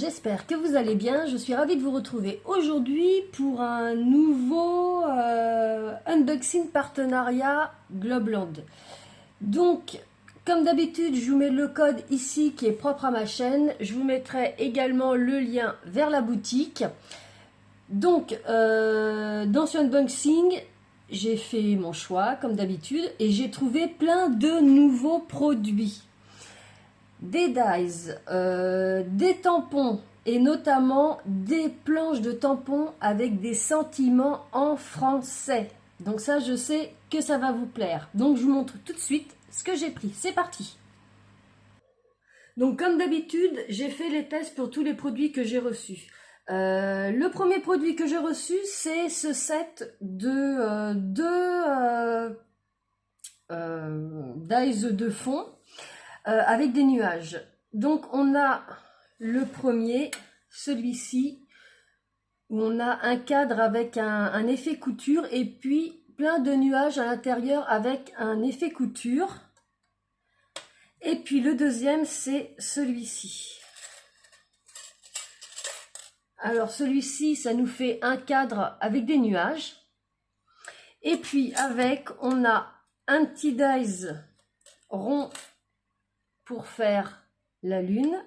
j'espère que vous allez bien. Je suis ravie de vous retrouver aujourd'hui pour un nouveau unboxing partenariat Globland. Donc, comme d'habitude, je vous mets le code ici qui est propre à ma chaîne. Je vous mettrai également le lien vers la boutique. Donc, dans ce unboxing, j'ai fait mon choix comme d'habitude et j'ai trouvé plein de nouveaux produits. Des dies, des tampons et notamment des planches de tampons avec des sentiments en français. Donc ça, je sais que ça va vous plaire. Donc je vous montre tout de suite ce que j'ai pris. C'est parti. Donc comme d'habitude, j'ai fait les tests pour tous les produits que j'ai reçus. Le premier produit que j'ai reçu, c'est ce set de dies de fond. Avec des nuages. Donc on a le premier, celui-ci, où on a un cadre avec un effet couture et puis plein de nuages à l'intérieur avec un effet couture. Et puis le deuxième, c'est celui-ci. Alors celui-ci, ça nous fait un cadre avec des nuages. Et puis avec, on a un petit dies rond pour faire la lune.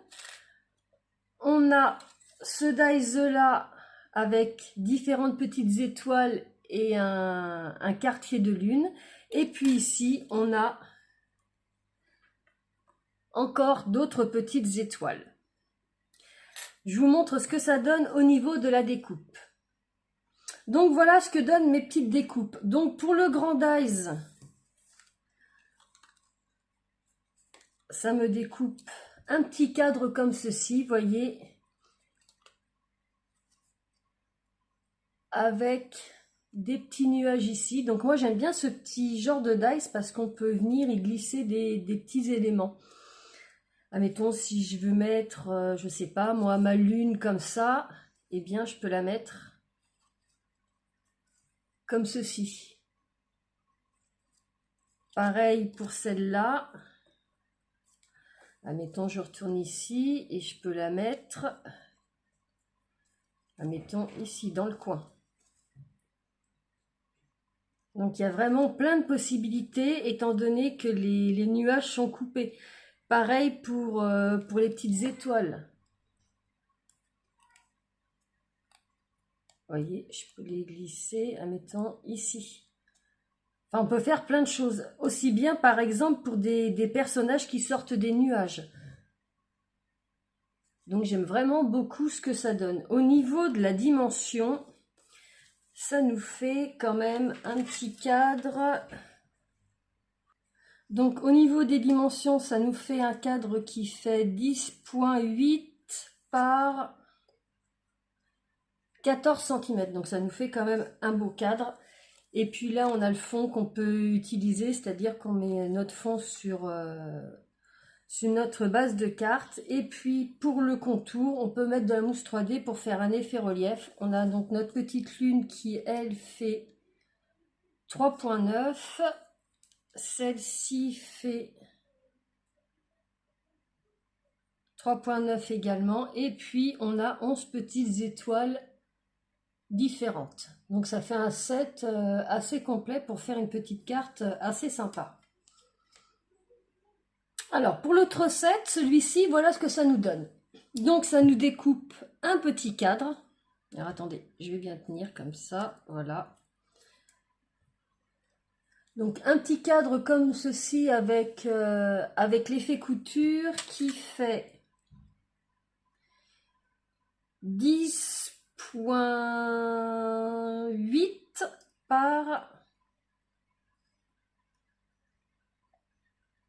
On a ce dies là avec différentes petites étoiles et un quartier de lune. Et puis ici, on a encore d'autres petites étoiles. Je vous montre ce que ça donne au niveau de la découpe. Donc voilà ce que donnent mes petites découpes. Donc pour le grand dies, ça me découpe un petit cadre comme ceci, voyez, avec des petits nuages ici. Donc moi j'aime bien ce petit genre de dies parce qu'on peut venir y glisser des petits éléments. Admettons, si je veux mettre, je sais pas moi, ma lune comme ça, eh bien je peux la mettre comme ceci. Pareil pour celle-là. Admettons, je retourne ici et je peux la mettre, admettons, ici dans le coin. Donc il y a vraiment plein de possibilités étant donné que les nuages sont coupés. Pareil pour les petites étoiles. Vous voyez, je peux les glisser, admettons, ici. Enfin, on peut faire plein de choses. Aussi bien, par exemple, pour des personnages qui sortent des nuages. Donc, j'aime vraiment beaucoup ce que ça donne. Au niveau de la dimension, ça nous fait quand même un petit cadre. Donc, au niveau des dimensions, ça nous fait un cadre qui fait 10,8 par 14 cm. Donc, ça nous fait quand même un beau cadre. Et puis là, on a le fond qu'on peut utiliser, c'est-à-dire qu'on met notre fond sur notre base de carte. Et puis, pour le contour, on peut mettre de la mousse 3D pour faire un effet relief. On a donc notre petite lune qui, elle, fait 3,9. Celle-ci fait 3,9 également. Et puis, on a 11 petites étoiles différentes. Donc ça fait un set assez complet pour faire une petite carte assez sympa. Alors pour l'autre set, celui-ci, voilà ce que ça nous donne. Donc ça nous découpe un petit cadre. Alors attendez, je vais bien tenir comme ça, voilà. Donc un petit cadre comme ceci avec l'effet couture qui fait 10,8 par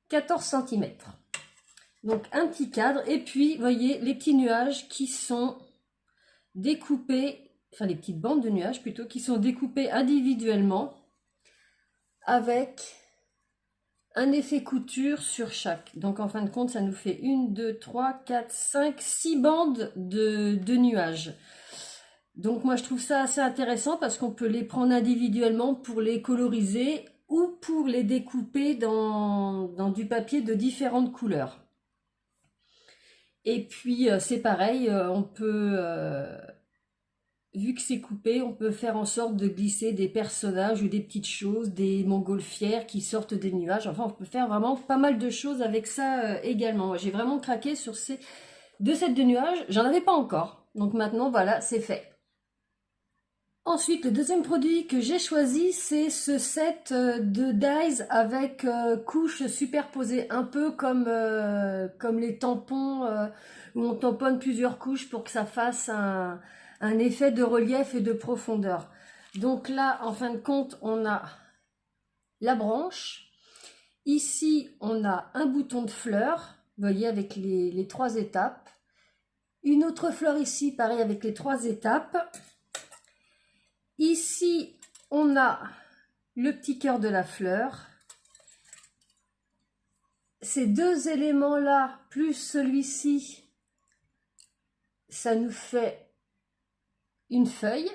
14 cm. Donc un petit cadre et puis voyez les petits nuages qui sont découpés, enfin les petites bandes de nuages plutôt, qui sont découpées individuellement avec un effet couture sur chaque. Donc en fin de compte ça nous fait 1, 2, 3, 4, 5, 6 bandes de nuages. Donc moi je trouve ça assez intéressant parce qu'on peut les prendre individuellement pour les coloriser ou pour les découper dans du papier de différentes couleurs. Et puis c'est pareil, on peut, vu que c'est coupé, on peut faire en sorte de glisser des personnages ou des petites choses, des montgolfières qui sortent des nuages. Enfin, on peut faire vraiment pas mal de choses avec ça également. Moi, j'ai vraiment craqué sur ces deux sets de nuages. J'en avais pas encore. Donc maintenant, voilà, c'est fait. Ensuite, le deuxième produit que j'ai choisi, c'est ce set de dies avec couches superposées, un peu comme les tampons où on tamponne plusieurs couches pour que ça fasse un effet de relief et de profondeur. Donc là, en fin de compte, on a la branche. Ici, on a un bouton de fleur, vous voyez, avec les trois étapes. Une autre fleur ici, pareil, avec les trois étapes. Ici, on a le petit cœur de la fleur. Ces deux éléments-là, plus celui-ci, ça nous fait une feuille.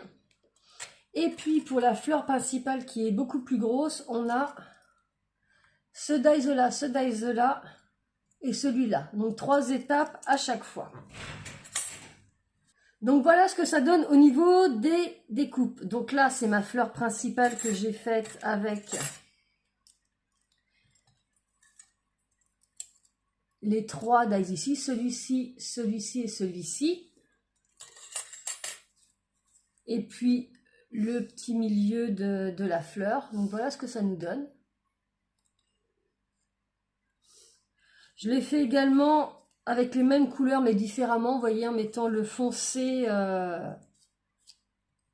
Et puis, pour la fleur principale qui est beaucoup plus grosse, on a ce dies-là et celui-là. Donc, trois étapes à chaque fois. Donc voilà ce que ça donne au niveau des découpes. Donc là, c'est ma fleur principale que j'ai faite avec les trois dies ici, celui-ci, celui-ci et celui-ci. Et puis le petit milieu de la fleur. Donc voilà ce que ça nous donne. Je l'ai fait également avec les mêmes couleurs mais différemment, vous voyez, en mettant le foncé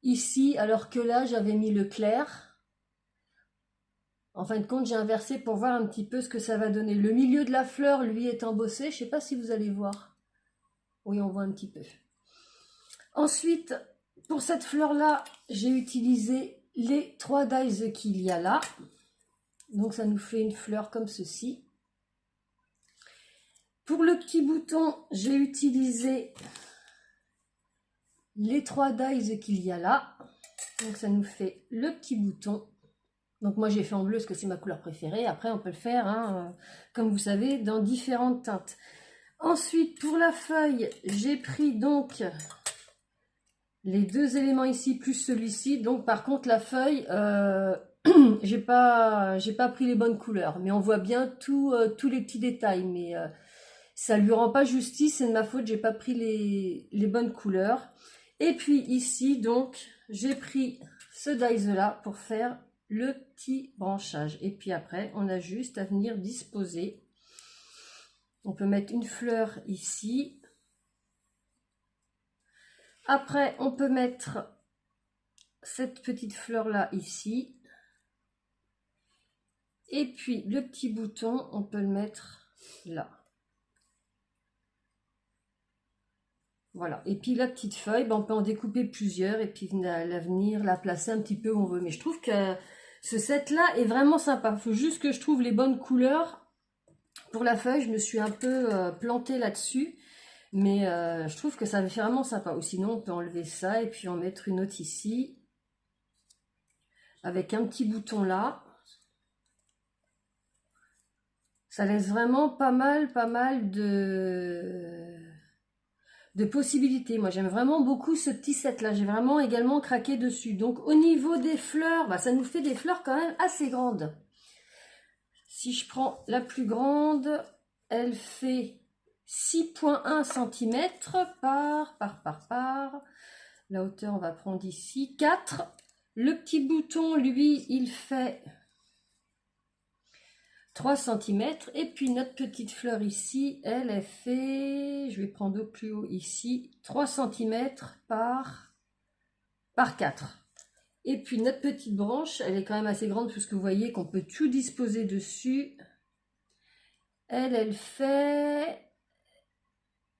ici, alors que là j'avais mis le clair. En fin de compte, j'ai inversé pour voir un petit peu ce que ça va donner. Le milieu de la fleur, lui, est embossé. Je ne sais pas si vous allez voir. Oui, on voit un petit peu. Ensuite, pour cette fleur-là, j'ai utilisé les trois dies qu'il y a là. Donc ça nous fait une fleur comme ceci. Pour le petit bouton, j'ai utilisé les trois dies qu'il y a là. Donc ça nous fait le petit bouton. Donc moi j'ai fait en bleu parce que c'est ma couleur préférée. Après on peut le faire, hein, comme vous savez, dans différentes teintes. Ensuite pour la feuille, j'ai pris donc les deux éléments ici plus celui-ci. Donc par contre la feuille, j'ai pas pris les bonnes couleurs. Mais on voit bien tous les petits détails. Mais ça lui rend pas justice, c'est de ma faute, j'ai pas pris les bonnes couleurs. Et puis ici, donc, j'ai pris ce dies-là pour faire le petit branchage. Et puis après, on a juste à venir disposer. On peut mettre une fleur ici. Après, on peut mettre cette petite fleur-là ici. Et puis, le petit bouton, on peut le mettre là. Voilà, et puis la petite feuille, ben on peut en découper plusieurs et puis à venir la placer un petit peu où on veut. Mais je trouve que ce set-là est vraiment sympa. Il faut juste que je trouve les bonnes couleurs. Pour la feuille, je me suis un peu plantée là-dessus. Mais je trouve que ça fait vraiment sympa. Ou sinon, on peut enlever ça et puis en mettre une autre ici. Avec un petit bouton là. Ça laisse vraiment pas mal de possibilités. Moi, j'aime vraiment beaucoup ce petit set-là. J'ai vraiment également craqué dessus. Donc, au niveau des fleurs, bah, ça nous fait des fleurs quand même assez grandes. Si je prends la plus grande, elle fait 6,1 cm par. La hauteur, on va prendre ici 4. Le petit bouton, lui, il fait 3 cm. Et puis notre petite fleur ici, elle fait, je vais prendre au plus haut ici, 3 cm par 4. Et puis notre petite branche, elle est quand même assez grande puisque vous voyez qu'on peut tout disposer dessus. Elle fait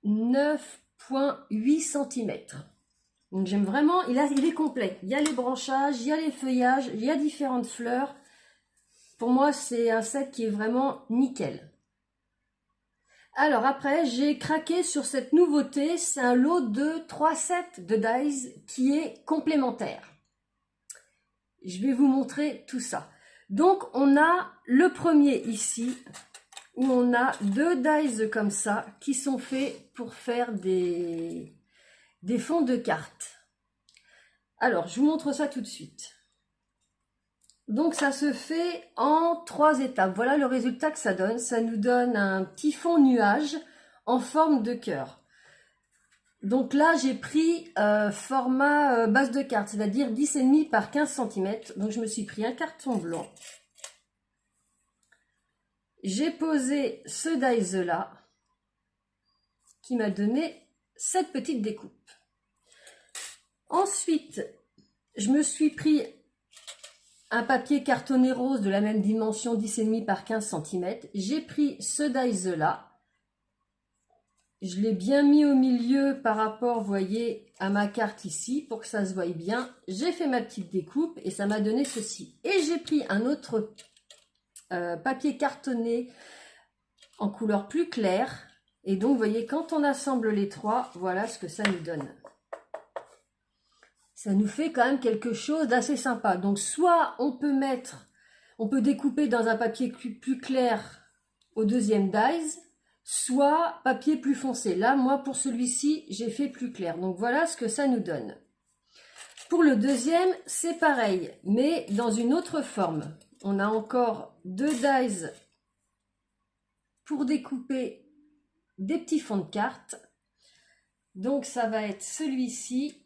9,8 cm. Donc j'aime vraiment, il est complet. Il y a les branchages, il y a les feuillages, il y a différentes fleurs. Pour moi, c'est un set qui est vraiment nickel. Alors après, j'ai craqué sur cette nouveauté. C'est un lot de 3 sets de dies qui est complémentaire. Je vais vous montrer tout ça. Donc, on a le premier ici. où on a 2 dies comme ça qui sont faits pour faire des fonds de cartes. Alors, je vous montre ça tout de suite. Donc, ça se fait en 3 étapes. Voilà le résultat que ça donne. Ça nous donne un petit fond nuage en forme de cœur. Donc là, j'ai pris format base de carte, c'est-à-dire 10,5 par 15 cm. Donc, je me suis pris un carton blanc. J'ai posé ce dies-là qui m'a donné cette petite découpe. Ensuite, je me suis pris un papier cartonné rose de la même dimension, 10,5 par 15 cm. J'ai pris ce dies-là. Je l'ai bien mis au milieu par rapport, vous voyez, à ma carte ici, pour que ça se voie bien. J'ai fait ma petite découpe et ça m'a donné ceci. Et j'ai pris un autre papier cartonné en couleur plus claire. Et donc, vous voyez, quand on assemble les trois, voilà ce que ça nous donne. Ça nous fait quand même quelque chose d'assez sympa. Donc, soit on peut découper dans un papier plus clair au deuxième dies, soit papier plus foncé. Là, moi, pour celui-ci, j'ai fait plus clair. Donc, voilà ce que ça nous donne. Pour le deuxième, c'est pareil, mais dans une autre forme. On a encore 2 dies pour découper des petits fonds de cartes. Donc, ça va être celui-ci.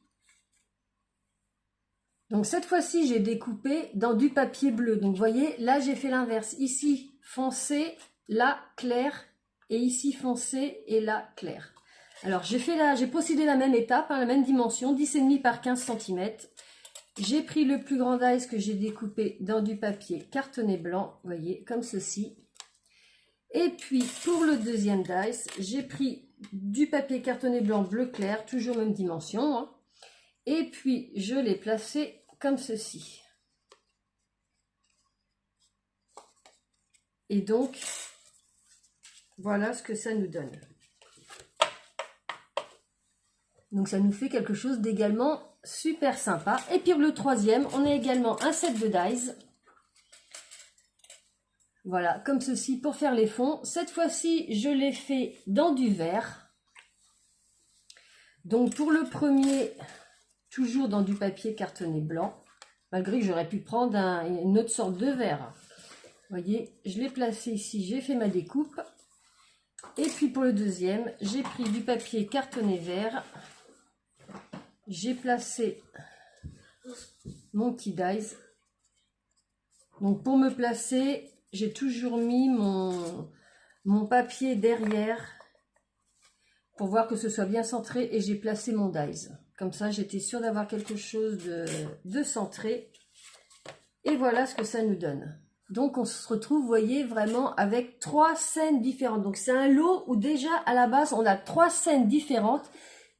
Donc, cette fois-ci, j'ai découpé dans du papier bleu. Donc, vous voyez, là, j'ai fait l'inverse. Ici, foncé, là, clair. Et ici, foncé et là, clair. Alors, j'ai procédé la même étape, la même dimension, 10,5 par 15 cm. J'ai pris le plus grand dies que j'ai découpé dans du papier cartonné blanc, vous voyez, comme ceci. Et puis, pour le deuxième dice, j'ai pris du papier cartonné blanc bleu clair, toujours même dimension. Hein. Et puis, je l'ai placé comme ceci. Et donc, voilà ce que ça nous donne. Donc, ça nous fait quelque chose d'également super sympa. Et puis, le troisième, on a également un set de dies. Voilà, comme ceci pour faire les fonds. Cette fois-ci, je l'ai fait dans du verre. Donc, pour le premier, toujours dans du papier cartonné blanc. Malgré que j'aurais pu prendre une autre sorte de verre. Vous voyez, je l'ai placé ici, j'ai fait ma découpe. Et puis, pour le deuxième, j'ai pris du papier cartonné vert. J'ai placé mon petit dies. Donc, pour me placer, j'ai toujours mis mon papier derrière pour voir que ce soit bien centré et j'ai placé mon dies. Comme ça, j'étais sûre d'avoir quelque chose de centré. Et voilà ce que ça nous donne. Donc, on se retrouve, vous voyez, vraiment avec 3 scènes différentes. Donc, c'est un lot où déjà, à la base, on a 3 scènes différentes.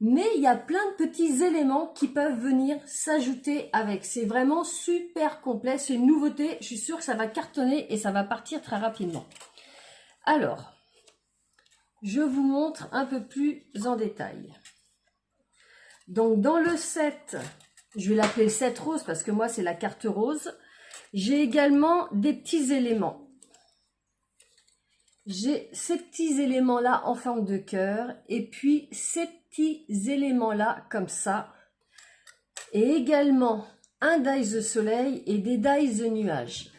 Mais il y a plein de petits éléments qui peuvent venir s'ajouter avec. C'est vraiment super complet. C'est une nouveauté. Je suis sûre que ça va cartonner et ça va partir très rapidement. Alors, je vous montre un peu plus en détail. Donc, dans le set, je vais l'appeler le set rose parce que moi, c'est la carte rose. J'ai également des petits éléments. J'ai ces petits éléments-là en forme de cœur et puis ces petits éléments-là comme ça. Et également un dies de soleil et des dies de nuages.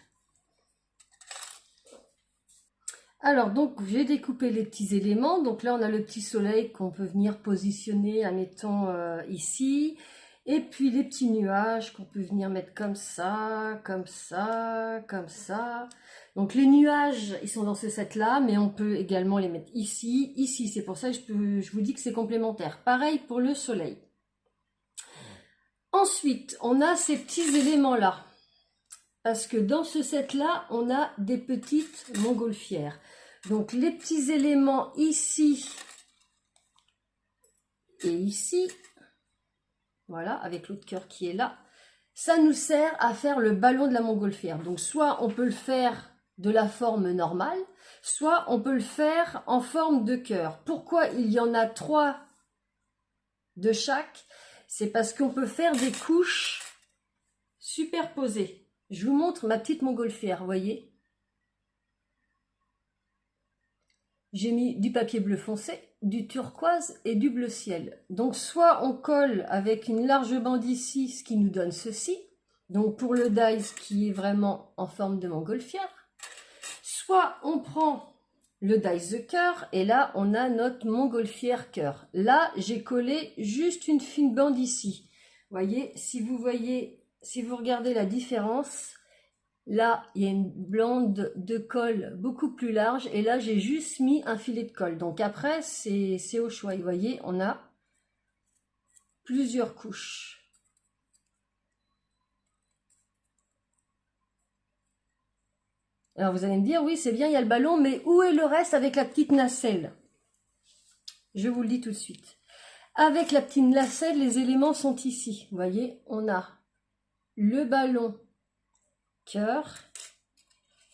Alors, donc, j'ai découpé les petits éléments. Donc là, on a le petit soleil qu'on peut venir positionner, admettons, ici. Et puis, les petits nuages qu'on peut venir mettre comme ça, comme ça, comme ça. Donc, les nuages, ils sont dans ce set-là, mais on peut également les mettre ici, ici. C'est pour ça que je vous dis que c'est complémentaire. Pareil pour le soleil. Ensuite, on a ces petits éléments-là. Parce que dans ce set-là, on a des petites montgolfières. Donc, les petits éléments ici et ici, voilà, avec l'autre cœur qui est là, ça nous sert à faire le ballon de la montgolfière. Donc, soit on peut le faire de la forme normale, soit on peut le faire en forme de cœur. Pourquoi il y en a 3 de chaque? C'est parce qu'on peut faire des couches superposées. Je vous montre ma petite montgolfière, vous voyez. j'ai mis du papier bleu foncé, du turquoise et du bleu ciel. Donc soit on colle avec une large bande ici, ce qui nous donne ceci. Donc pour le dies qui est vraiment en forme de montgolfière. Soit on prend le dies de cœur et là on a notre montgolfière cœur. Là j'ai collé juste une fine bande ici. Voyez, si vous regardez la différence, là, il y a une bande de colle beaucoup plus large et là, j'ai juste mis un filet de colle. Donc après, c'est au choix. Vous voyez, on a plusieurs couches. Alors vous allez me dire, oui, c'est bien, il y a le ballon, mais où est le reste avec la petite nacelle? Je vous le dis tout de suite. Avec la petite nacelle, les éléments sont ici. Vous voyez, on a le ballon cœur.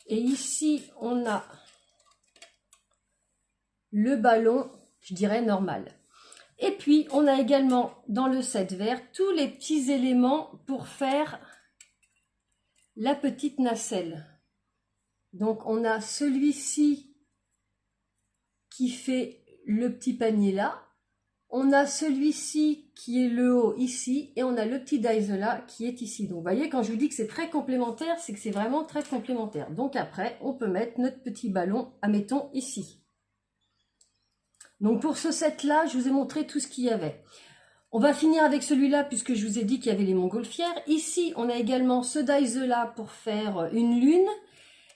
Et ici, on a le ballon, je dirais, normal. Et puis, on a également dans le set vert tous les petits éléments pour faire la petite nacelle. Donc, on a celui-ci qui fait le petit panier là. On a celui-ci qui est le haut ici. Et on a le petit dies là qui est ici. Donc, vous voyez, quand je vous dis que c'est très complémentaire, c'est que c'est vraiment très complémentaire. Donc, après, on peut mettre notre petit ballon, admettons, ici. Donc pour ce set-là, je vous ai montré tout ce qu'il y avait. On va finir avec celui-là puisque je vous ai dit qu'il y avait les montgolfières. Ici, on a également ce dies-là pour faire une lune.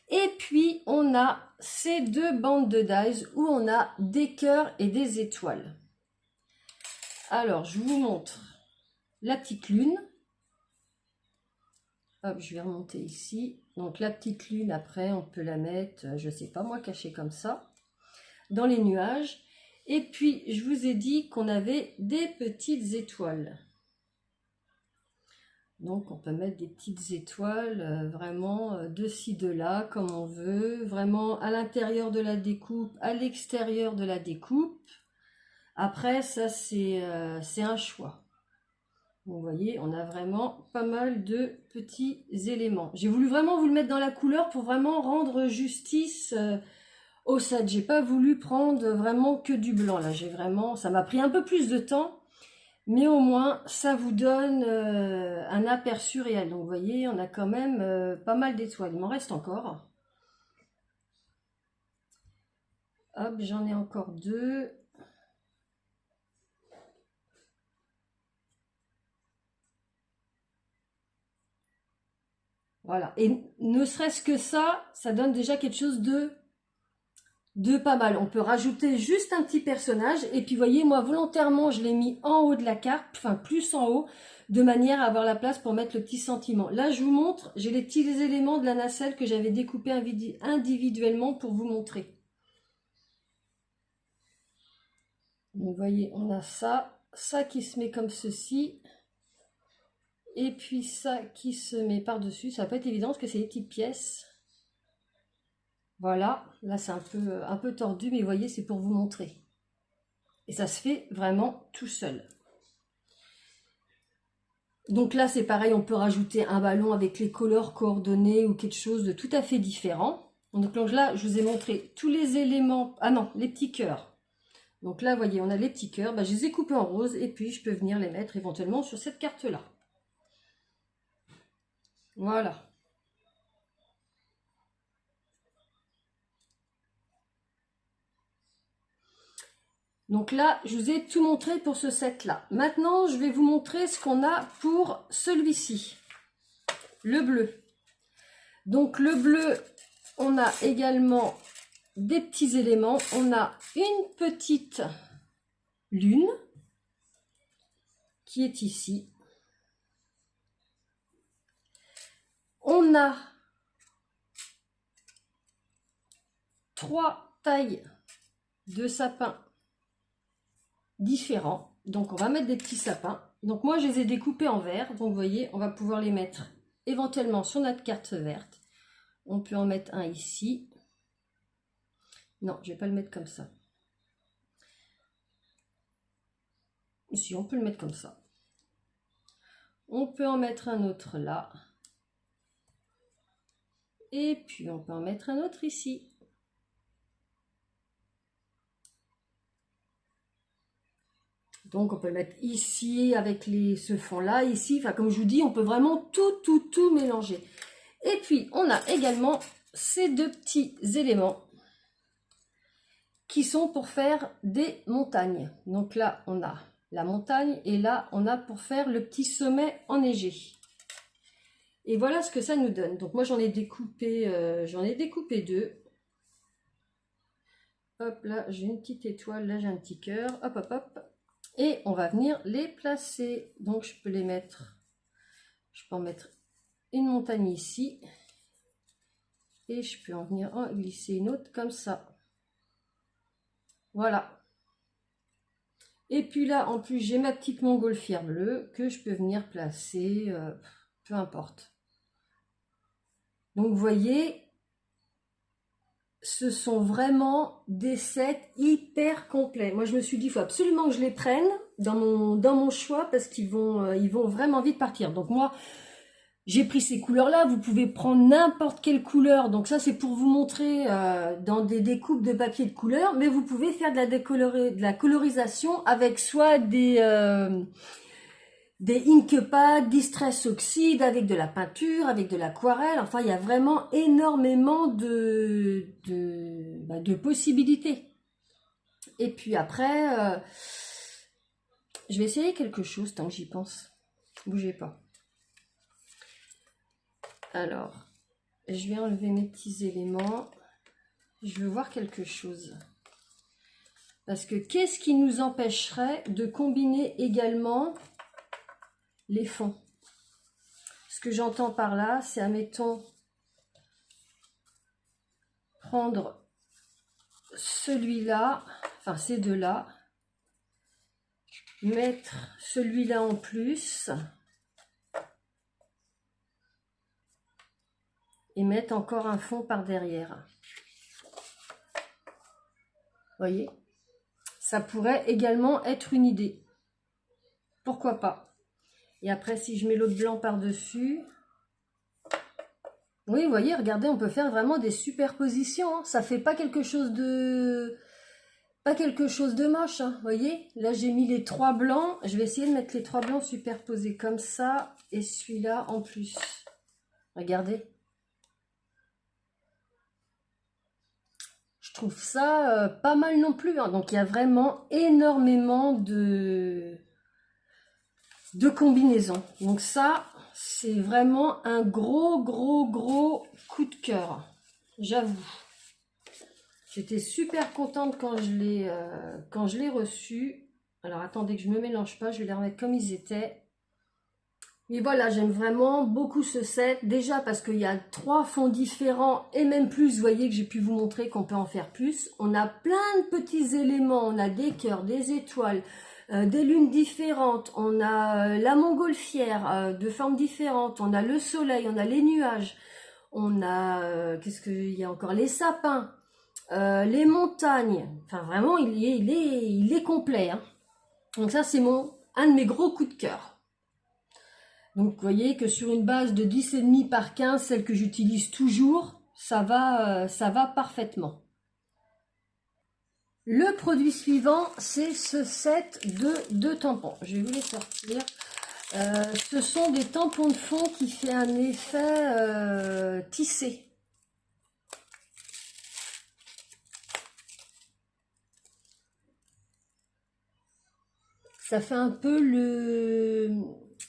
Et puis, on a ces deux bandes de dies où on a des cœurs et des étoiles. Alors, je vous montre la petite lune. Hop, je vais remonter ici. Donc la petite lune, après, on peut la mettre, je ne sais pas moi, cachée comme ça, dans les nuages. Et puis, je vous ai dit qu'on avait des petites étoiles. Donc, on peut mettre des petites étoiles vraiment de ci, de là, comme on veut. Vraiment à l'intérieur de la découpe, à l'extérieur de la découpe. Après, ça, c'est un choix. Vous voyez, on a vraiment pas mal de petits éléments. J'ai voulu vraiment vous le mettre dans la couleur pour vraiment rendre justice au set. J'ai pas voulu prendre vraiment que du blanc là. Ça m'a pris un peu plus de temps, mais au moins ça vous donne un aperçu réel. Donc vous voyez, on a quand même pas mal d'étoiles. Il m'en reste encore. Hop, j'en ai encore deux. Voilà. Et ne serait-ce que ça donne déjà quelque chose de pas mal. On peut rajouter juste un petit personnage. Et puis, vous voyez, moi, volontairement, je l'ai mis en haut de la carte, enfin, plus en haut, de manière à avoir la place pour mettre le petit sentiment. Là, je vous montre, j'ai les petits éléments de la nacelle que j'avais découpé individuellement pour vous montrer. Donc, vous voyez, on a ça qui se met comme ceci. Et puis ça qui se met par-dessus. Ça peut être évident parce que c'est des petites pièces. Voilà, là c'est un peu tordu, mais vous voyez, c'est pour vous montrer. Et ça se fait vraiment tout seul. Donc là, c'est pareil, on peut rajouter un ballon avec les couleurs coordonnées ou quelque chose de tout à fait différent. Donc là, je vous ai montré tous les éléments. Ah non, les petits cœurs. Donc là, vous voyez, on a les petits cœurs. Je les ai coupés en rose et puis je peux venir les mettre éventuellement sur cette carte-là. Voilà. Donc là, je vous ai tout montré pour ce set-là. Maintenant, je vais vous montrer ce qu'on a pour celui-ci, le bleu. Donc le bleu, on a également des petits éléments. On a une petite lune qui est ici. On a 3 tailles de sapins différents. Donc on va mettre des petits sapins. Donc moi je les ai découpés en vert. Donc vous voyez, on va pouvoir les mettre éventuellement sur notre carte verte. On peut en mettre un ici. Non, je ne vais pas le mettre comme ça. Si, on peut le mettre comme ça. On peut en mettre un autre là. Et puis on peut en mettre un autre ici. Donc on peut le mettre ici avec ce fond-là, ici. Enfin comme je vous dis, on peut vraiment tout mélanger. Et puis on a également ces deux petits éléments qui sont pour faire des montagnes. Donc là on a la montagne et là on a pour faire le petit sommet enneigé. Et voilà ce que ça nous donne. Donc moi j'en ai découpé deux. Hop, là j'ai une petite étoile, là j'ai un petit cœur. Hop, hop, hop. Et on va venir les placer. Donc je peux les mettre, je peux en mettre une montagne ici. Et je peux en venir en glisser une autre comme ça. Voilà. Et puis là en plus j'ai ma petite montgolfière bleue que je peux venir placer, peu importe. Donc vous voyez, ce sont vraiment des sets hyper complets. Moi je me suis dit, il faut absolument que je les prenne dans mon choix parce qu'ils vont vraiment vite partir. Donc moi j'ai pris ces couleurs là, vous pouvez prendre n'importe quelle couleur. Donc ça c'est pour vous montrer dans des découpes de papier de couleur, mais vous pouvez faire de la colorisation avec soit des Inkpad, Distress Oxide, avec de la peinture, avec de l'aquarelle. Enfin, il y a vraiment énormément de possibilités. Et puis après, je vais essayer quelque chose tant que j'y pense. Bougez pas. Alors, je vais enlever mes petits éléments. Je veux voir quelque chose. Parce que qu'est-ce qui nous empêcherait de combiner également les fonds? Ce que j'entends par là, c'est, admettons, prendre celui-là, enfin ces deux-là, mettre celui-là en plus et mettre encore un fond par derrière. Voyez, ça pourrait également être une idée. Pourquoi pas? Et après, si je mets l'autre blanc par-dessus, oui, vous voyez, regardez, on peut faire vraiment des superpositions. Hein. Ça fait pas quelque chose de moche. Hein. Vous voyez, là j'ai mis les trois blancs. Je vais essayer de mettre les trois blancs superposés comme ça et celui-là en plus. Regardez. Je trouve ça pas mal non plus. Hein. Donc il y a vraiment énormément de combinaisons. Donc ça, c'est vraiment un gros coup de cœur. J'avoue. J'étais super contente quand je l'ai reçu. Alors attendez que je me mélange pas, je vais les remettre comme ils étaient. Mais voilà, j'aime vraiment beaucoup ce set. Déjà parce qu'il y a trois fonds différents et même plus. Vous voyez que j'ai pu vous montrer qu'on peut en faire plus. On a plein de petits éléments. On a des cœurs, des étoiles, des lunes différentes. On a la montgolfière de formes différentes. On a le soleil, on a les nuages. On a, qu'est-ce qu'il y a encore? Les sapins, les montagnes. Enfin vraiment, il est complet. Hein. Donc ça, c'est un de mes gros coups de cœur. Donc, vous voyez que sur une base de 10,5 par 15, celle que j'utilise toujours, ça va parfaitement. Le produit suivant, c'est ce set de 2 tampons. Je vais vous les sortir. Ce sont des tampons de fond qui fait un effet tissé. Ça fait un peu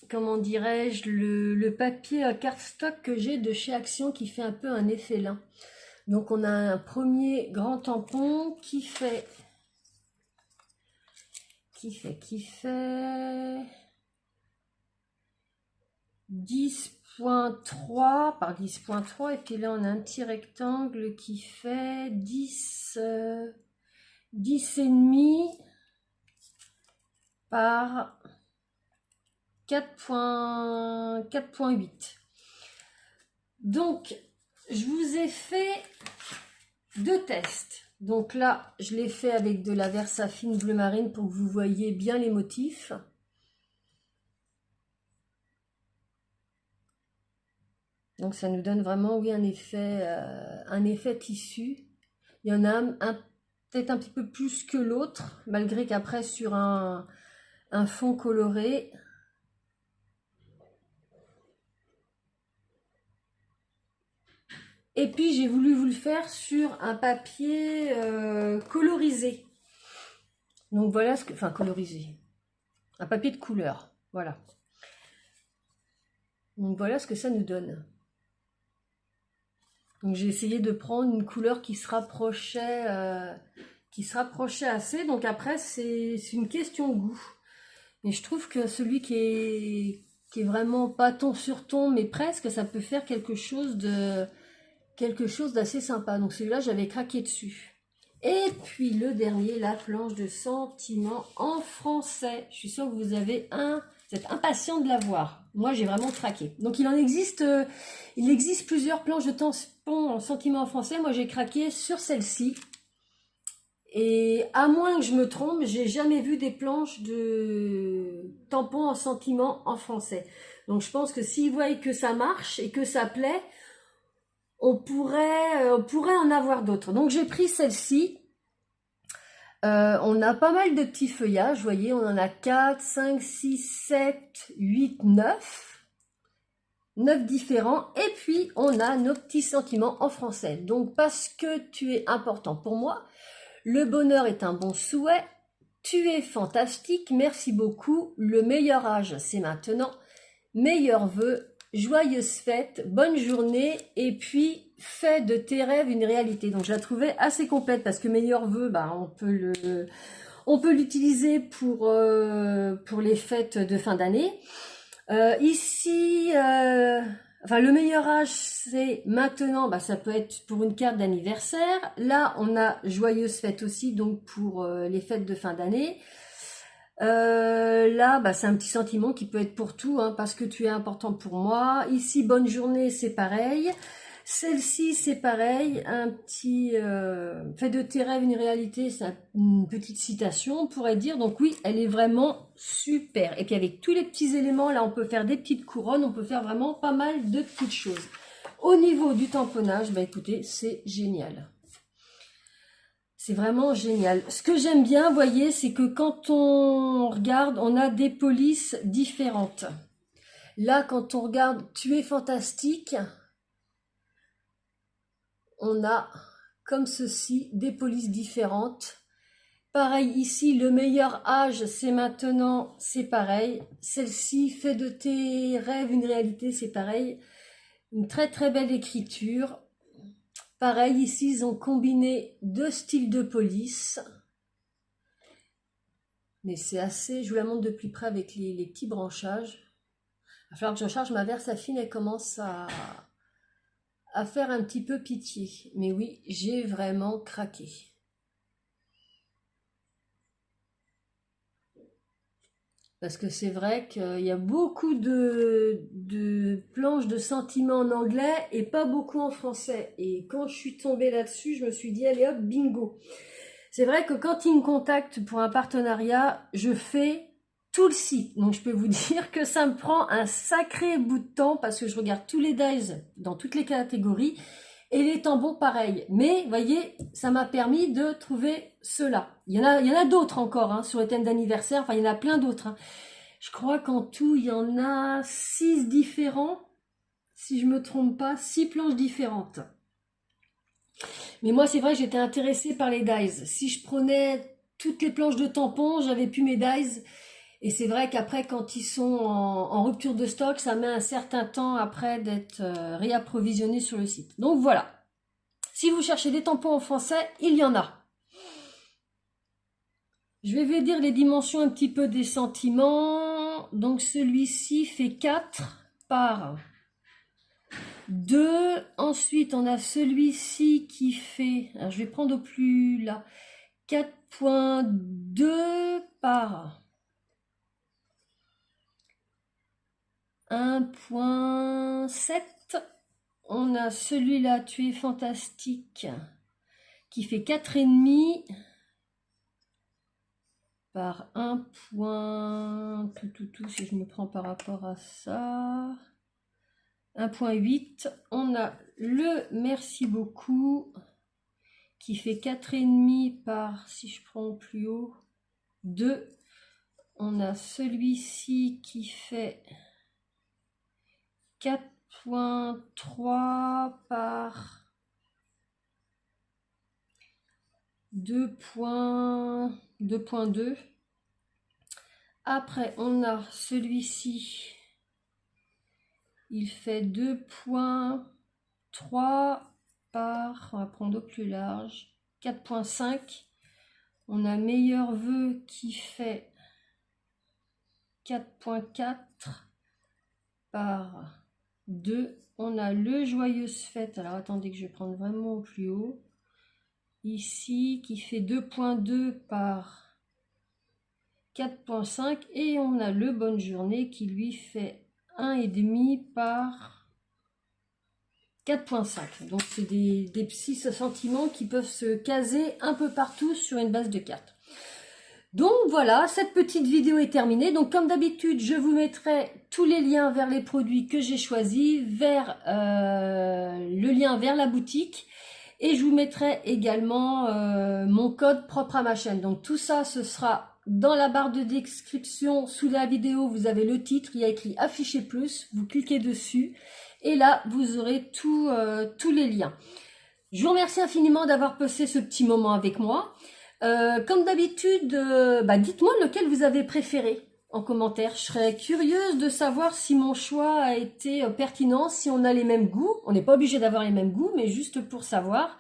comment dirais-je, le papier cardstock que j'ai de chez Action qui fait un peu un effet lin. Donc on a un premier grand tampon qui fait 10,3 par 10,3 et puis là on a un petit rectangle qui fait 10,5 par 4,8. Donc, je vous ai fait 2 tests. Donc là, je l'ai fait avec de la Versafine bleu marine pour que vous voyez bien les motifs. Donc ça nous donne vraiment, oui, un effet tissu. Il y en a peut-être un petit peu plus que l'autre, malgré qu'après sur un un fond coloré. Et puis j'ai voulu vous le faire sur un papier colorisé. Donc voilà ce que... Enfin colorisé. Un papier de couleur. Voilà. Donc voilà ce que ça nous donne. Donc j'ai essayé de prendre une couleur qui se rapprochait assez. Donc après c'est une question de goût. Et je trouve que celui qui est vraiment pas ton sur ton, mais presque, ça peut faire quelque chose d'assez sympa. Donc celui-là, j'avais craqué dessus. Et puis le dernier, la planche de sentiments en français. Je suis sûre que vous êtes impatient de la voir. Moi, j'ai vraiment craqué. Donc il existe plusieurs planches de tampons en sentiments en français. Moi, j'ai craqué sur celle-ci. Et à moins que je me trompe, j'ai jamais vu des planches de tampons en sentiments en français. Donc je pense que s'ils voient que ça marche et que ça plaît, on pourrait en avoir d'autres. Donc j'ai pris celle-ci. On a pas mal de petits feuillages, vous voyez, on en a 4, 5, 6, 7, 8, 9. 9 différents. Et puis on a nos petits sentiments en français. Donc parce que tu es important pour moi, le bonheur est un bon souhait, tu es fantastique, merci beaucoup, le meilleur âge c'est maintenant, meilleurs vœux, joyeuses fêtes, bonne journée, et puis fais de tes rêves une réalité. Donc je la trouvais assez complète parce que meilleurs vœux, bah, on peut l'utiliser pour les fêtes de fin d'année. Enfin, le meilleur âge, c'est maintenant, bah, ça peut être pour une carte d'anniversaire. Là, on a joyeuse fête aussi, donc pour les fêtes de fin d'année. Là, bah, c'est un petit sentiment qui peut être pour tout, hein, parce que tu es important pour moi. Ici, bonne journée, c'est pareil. Celle-ci, c'est pareil, un petit fais de tes rêves une réalité, c'est une petite citation, on pourrait dire. Donc oui, elle est vraiment super. Et puis avec tous les petits éléments, là, on peut faire des petites couronnes, on peut faire vraiment pas mal de petites choses. Au niveau du tamponnage, bah écoutez, c'est génial. C'est vraiment génial. Ce que j'aime bien, vous voyez, c'est que quand on regarde, on a des polices différentes. Là, quand on regarde « Tu es fantastique », on a comme ceci des polices différentes. Pareil ici, le meilleur âge, c'est maintenant, c'est pareil. Celle-ci, fais de tes rêves une réalité, c'est pareil. Une très très belle écriture. Pareil ici, ils ont combiné deux styles de police. Mais c'est assez, je vous la montre de plus près avec les petits branchages. Il va falloir que je charge ma Versafine, elle commence à faire un petit peu pitié. Mais oui, j'ai vraiment craqué. Parce que c'est vrai qu'il y a beaucoup de planches de sentiments en anglais et pas beaucoup en français. Et quand je suis tombée là-dessus, je me suis dit, allez hop, bingo. C'est vrai que quand ils me contactent pour un partenariat, je fais tout le site. Donc je peux vous dire que ça me prend un sacré bout de temps parce que je regarde tous les dies dans toutes les catégories et les tampons pareil. Mais vous voyez, ça m'a permis de trouver ceux-là. Il y en a d'autres encore hein, sur le thème d'anniversaire. Enfin, il y en a plein d'autres. Hein. Je crois qu'en tout, il y en a 6 différents. Si je me trompe pas, 6 planches différentes. Mais moi, c'est vrai que j'étais intéressée par les dies. Si je prenais toutes les planches de tampons, j'avais plus mes dies. Et c'est vrai qu'après, quand ils sont en rupture de stock, ça met un certain temps après d'être réapprovisionnés sur le site. Donc voilà. Si vous cherchez des tampons en français, il y en a. Je vais vous dire les dimensions un petit peu des sentiments. Donc celui-ci fait 4 par 2. Ensuite, on a celui-ci qui fait, alors je vais prendre au plus là, 4,2 par 1,7. On a celui-là, tu es fantastique, qui fait 4,5 par 1 point, si je me prends par rapport à ça, 1,8. On a le merci beaucoup, qui fait 4,5 par, si je prends plus haut, 2. on a celui-ci qui fait 4,3 par 2,2. Après, on a celui-ci, il fait 2,3 par, on va prendre au plus large, 4,5. On a meilleur vœu qui fait 4,4 par 2. On a le joyeuse fête, alors attendez que je vais prendre vraiment au plus haut, ici qui fait 2,2 par 4,5 et on a le bonne journée qui lui fait 1,5 par 4,5. Donc c'est des petits sentiments qui peuvent se caser un peu partout sur une base de cartes. Donc voilà, cette petite vidéo est terminée. Donc comme d'habitude, je vous mettrai tous les liens vers les produits que j'ai choisis, vers le lien vers la boutique. Et je vous mettrai également mon code propre à ma chaîne. Donc tout ça, ce sera dans la barre de description. Sous la vidéo, vous avez le titre, il y a écrit afficher plus. Vous cliquez dessus et là, vous aurez tous les liens. Je vous remercie infiniment d'avoir passé ce petit moment avec moi. Comme d'habitude, dites-moi lequel vous avez préféré en commentaire. Je serais curieuse de savoir si mon choix a été pertinent, si on a les mêmes goûts. On n'est pas obligé d'avoir les mêmes goûts, mais juste pour savoir.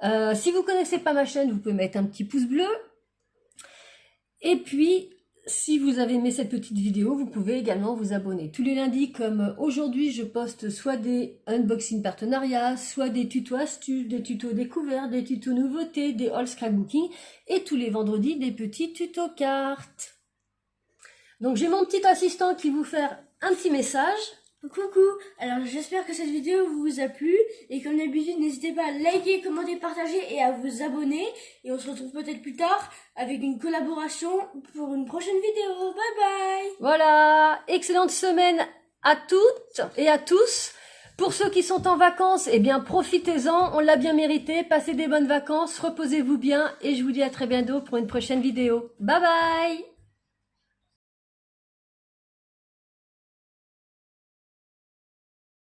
Si vous ne connaissez pas ma chaîne, vous pouvez mettre un petit pouce bleu. Et puis, si vous avez aimé cette petite vidéo, vous pouvez également vous abonner. Tous les lundis, comme aujourd'hui, je poste soit des unboxing partenariats, soit des tutos astuces, des tutos découvertes, des tutos nouveautés, des haul scrapbooking, et tous les vendredis, des petits tutos cartes. Donc, j'ai mon petit assistant qui vous fait un petit message. Coucou, alors j'espère que cette vidéo vous a plu et comme d'habitude n'hésitez pas à liker, commenter, partager et à vous abonner et on se retrouve peut-être plus tard avec une collaboration pour une prochaine vidéo. Bye bye. Voilà, excellente semaine à toutes et à tous. Pour ceux qui sont en vacances, eh bien profitez-en, on l'a bien mérité, passez des bonnes vacances, reposez-vous bien et je vous dis à très bientôt pour une prochaine vidéo. Bye bye.